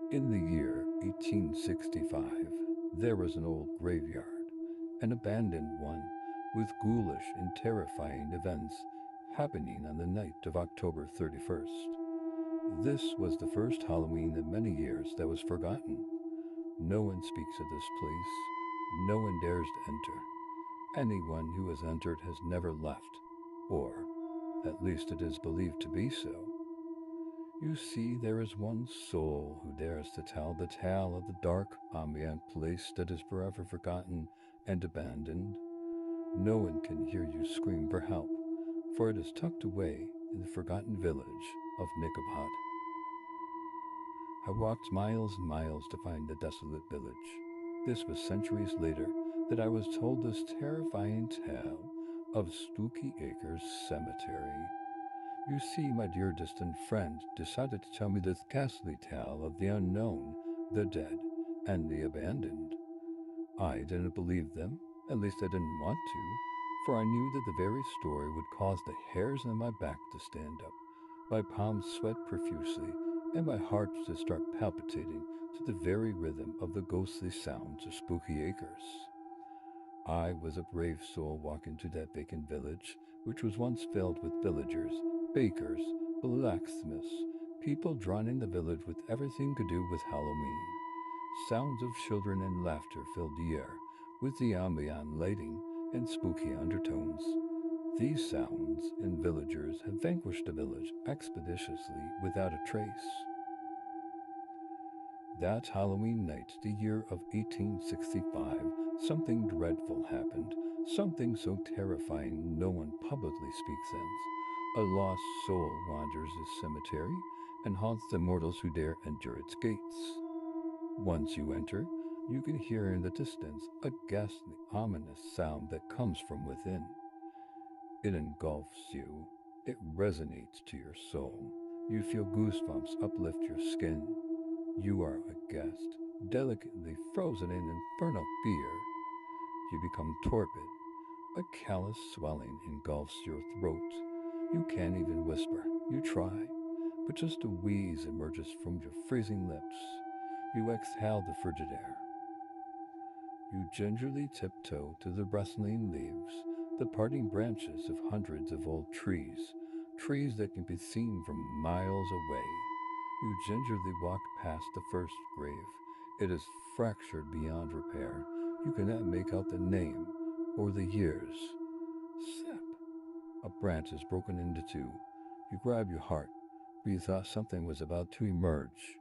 In the year 1865, there was an old graveyard, an abandoned one, with ghoulish and terrifying events happening on the night of October 31st. This was the first Halloween in many years that was forgotten. No one speaks of this place. No one dares to enter. Anyone who has entered has never left, or at least it is believed to be so. You see, there is one soul who dares to tell the tale of the dark, ambient place that is forever forgotten and abandoned. No one can hear you scream for help, for it is tucked away in the forgotten village of Nicobot. I walked miles and miles to find the desolate village. This was centuries later that I was told this terrifying tale of Spooky Acres Cemetery. You see, my dear distant friend decided to tell me this ghastly tale of the unknown, the dead, and the abandoned. I didn't believe them, at least I didn't want to, for I knew that the very story would cause the hairs on my back to stand up, my palms sweat profusely, and my heart to start palpitating to the very rhythm of the ghostly sounds of Spooky Acres. I was a brave soul walking to that vacant village, which was once filled with villagers, bakers, blacksmiths, people drawn in the village with everything to do with Halloween. Sounds of children and laughter filled the air, with the ambient lighting and spooky undertones. These sounds and villagers have vanquished the village expeditiously without a trace. That Halloween night, the year of 1865, something dreadful happened. Something so terrifying no one publicly speaks of. A lost soul wanders the cemetery and haunts the mortals who dare enter its gates. Once you enter, you can hear in the distance a ghastly, ominous sound that comes from within. It engulfs you. It resonates to your soul. You feel goosebumps uplift your skin. You are a guest, delicately frozen in infernal fear. You become torpid. A callous swelling engulfs your throat. You can't even whisper. You try, but just a wheeze emerges from your freezing lips. You exhale the frigid air. You gingerly tiptoe to the rustling leaves, the parting branches of hundreds of old trees, trees that can be seen from miles away. You gingerly walk past the first grave. It is fractured beyond repair. You cannot make out the name or the years. Snap! A branch is broken into two. You grab your heart, for you thought something was about to emerge.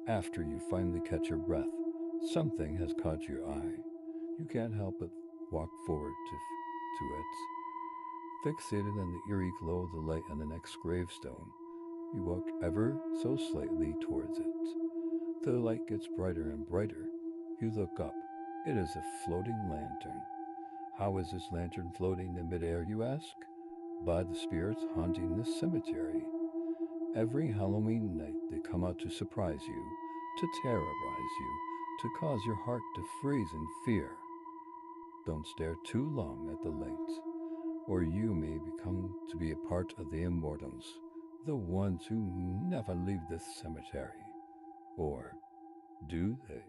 After you finally catch your breath, something has caught your eye. You can't help but walk forward to it, fixated on the eerie glow of the light on the next gravestone. You walk ever so slightly towards it. The light gets brighter and brighter. You look up. It is a floating lantern. How is this lantern floating in midair, you ask? By the spirits haunting this cemetery. Every Halloween night they come out to surprise you, to terrorize you, to cause your heart to freeze in fear. Don't stare too long at the light, or you may become to be a part of the immortals, the ones who never leave this cemetery. Or do they?